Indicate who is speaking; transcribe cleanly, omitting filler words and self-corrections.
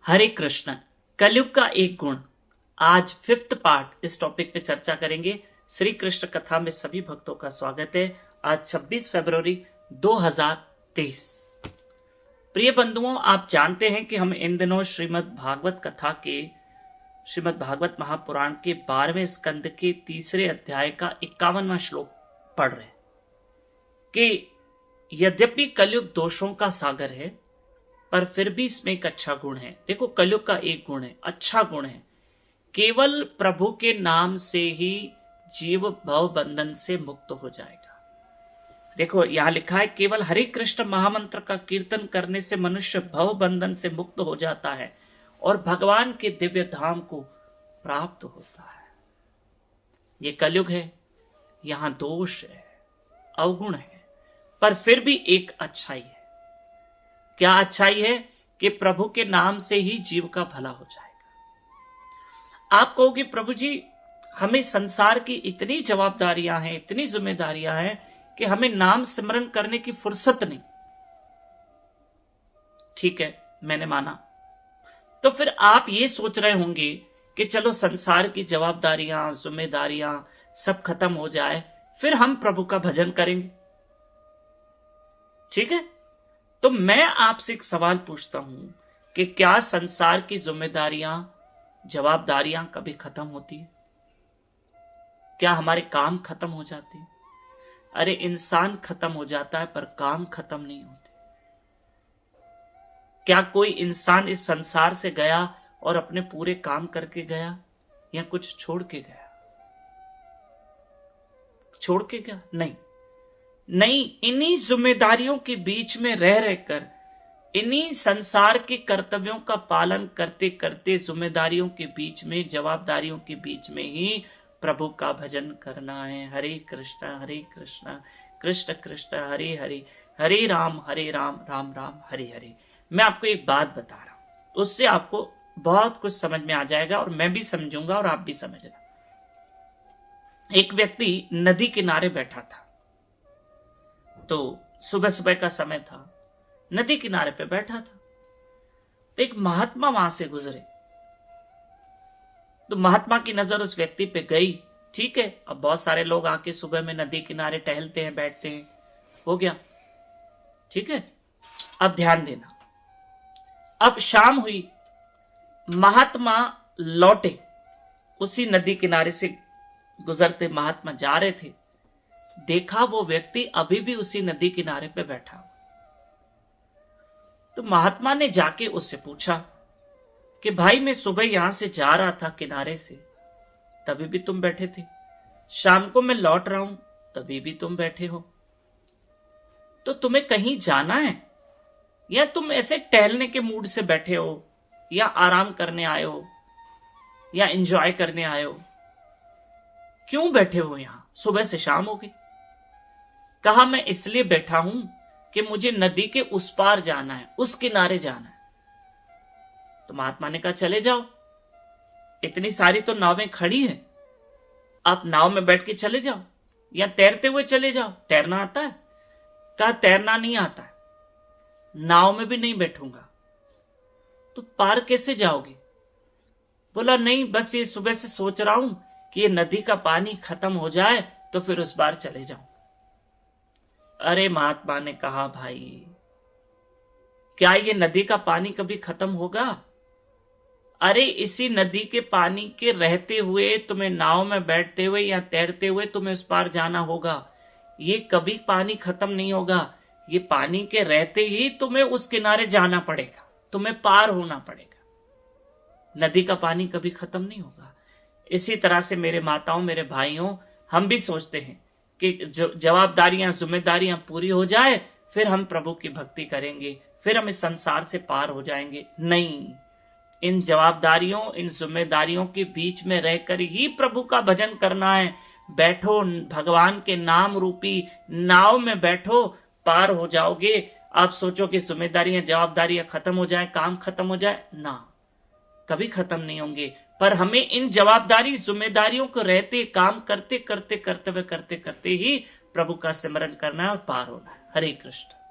Speaker 1: हरे कृष्ण। कलयुग का एक गुण, आज 5th पार्ट इस टॉपिक पे चर्चा करेंगे। श्री कृष्ण कथा में सभी भक्तों का स्वागत है। आज 26 फरवरी 2023। प्रिय बंधुओं, आप जानते हैं कि हम इन दिनों श्रीमद् भागवत कथा के श्रीमद् भागवत महापुराण के 12वें स्कंद के 3रे अध्याय का 51वां श्लोक पढ़ रहे हैं कि यद्यपि कलयुग दोषों का सागर है, पर फिर भी इसमें एक अच्छा गुण है। देखो, कलयुग का एक गुण है, अच्छा गुण है, केवल प्रभु के नाम से ही जीव भव बंधन से मुक्त हो जाएगा। देखो, यहां लिखा है केवल हरे कृष्ण महामंत्र का कीर्तन करने से मनुष्य भव बंधन से मुक्त हो जाता है और भगवान के दिव्य धाम को प्राप्त होता है। ये कलयुग है, यहां दोष है, अवगुण है, पर फिर भी एक अच्छाई है। क्या अच्छाई है? कि प्रभु के नाम से ही जीव का भला हो जाएगा। आप कहोगे प्रभु जी, हमें संसार की इतनी जवाबदारियां हैं, इतनी जिम्मेदारियां हैं कि हमें नाम स्मरण करने की फुर्सत नहीं। ठीक है, मैंने माना। तो फिर आप ये सोच रहे होंगे कि चलो संसार की जवाबदारियां, जिम्मेदारियां सब खत्म हो जाए, फिर हम प्रभु का भजन करेंगे। ठीक है, तो मैं आपसे एक सवाल पूछता हूं कि क्या संसार की जिम्मेदारियां, जवाबदारियां कभी खत्म होती है? क्या हमारे काम खत्म हो जाते हैं? अरे, इंसान खत्म हो जाता है पर काम खत्म नहीं होते। क्या कोई इंसान इस संसार से गया और अपने पूरे काम करके गया या कुछ छोड़ के गया? छोड़ के गया? नहीं, इन्हीं जिम्मेदारियों के बीच में रह रहकर, इन्हीं संसार के कर्तव्यों का पालन करते करते, जिम्मेदारियों के बीच में, जवाबदारियों के बीच में ही प्रभु का भजन करना है। हरे कृष्ण कृष्ण कृष्ण हरे हरे, हरे राम राम राम हरे हरे। मैं आपको एक बात बता रहा हूं, उससे आपको बहुत कुछ समझ में आ जाएगा और मैं भी समझूंगा और आप भी समझना। एक व्यक्ति नदी किनारे बैठा था। तो सुबह सुबह का समय था, नदी किनारे पे बैठा था। तो एक महात्मा वहां से गुजरे। तो महात्मा की नजर उस व्यक्ति पे गई। ठीक है, अब बहुत सारे लोग आके सुबह में नदी किनारे टहलते हैं, बैठते हैं, हो गया। ठीक है, अब ध्यान देना। अब शाम हुई, महात्मा लौटे। उसी नदी किनारे से गुजरते महात्मा जा रहे थे, देखा वो व्यक्ति अभी भी उसी नदी किनारे पे बैठा। तो महात्मा ने जाके उससे पूछा कि भाई, मैं सुबह यहां से जा रहा था किनारे से, तभी भी तुम बैठे थे। शाम को मैं लौट रहा हूं, तभी भी तुम बैठे हो। तो तुम्हें कहीं जाना है या तुम ऐसे टहलने के मूड से बैठे हो, या आराम करने आए हो, या एंजॉय करने आए हो? क्यों बैठे हो यहां? सुबह से शाम हो गई। कहा, मैं इसलिए बैठा हूं कि मुझे नदी के उस पार जाना है, उस किनारे जाना है। तो महात्मा ने कहा, चले जाओ, इतनी सारी तो नावें खड़ी हैं, आप नाव में बैठ के चले जाओ या तैरते हुए चले जाओ। तैरना आता है? कहा, तैरना नहीं आता है, नाव में भी नहीं बैठूंगा। तो पार कैसे जाओगे? बोला, नहीं, बस ये सुबह से सोच रहा हूं कि ये नदी का पानी खत्म हो जाए तो फिर उस पार चले जाऊं। अरे, महात्मा ने कहा, भाई, क्या ये नदी का पानी कभी खत्म होगा? अरे, इसी नदी के पानी के रहते हुए तुम्हें नाव में बैठते हुए या तैरते हुए तुम्हें उस पार जाना होगा। ये कभी पानी खत्म नहीं होगा। ये पानी के रहते ही तुम्हें उस किनारे जाना पड़ेगा, तुम्हें पार होना पड़ेगा। नदी का पानी कभी खत्म नहीं होगा। इसी तरह से मेरे माताओं, मेरे भाइयों, हम भी सोचते हैं कि जवाबदारियां, जिम्मेदारियां पूरी हो जाए, फिर हम प्रभु की भक्ति करेंगे, फिर हम इस संसार से पार हो जाएंगे। नहीं, इन जवाबदारियों, इन जिम्मेदारियों के बीच में रहकर ही प्रभु का भजन करना है। बैठो, भगवान के नाम रूपी नाव में बैठो, पार हो जाओगे। आप सोचो कि जिम्मेदारियां, जवाबदारियां खत्म हो जाए, काम खत्म हो जाए, ना, कभी खत्म नहीं होंगे। पर हमें इन जवाबदारी, जिम्मेदारियों को रहते, काम करते करते, कर्तव्य करते करते ही प्रभु का स्मरण करना है और पार होना है। हरे कृष्ण।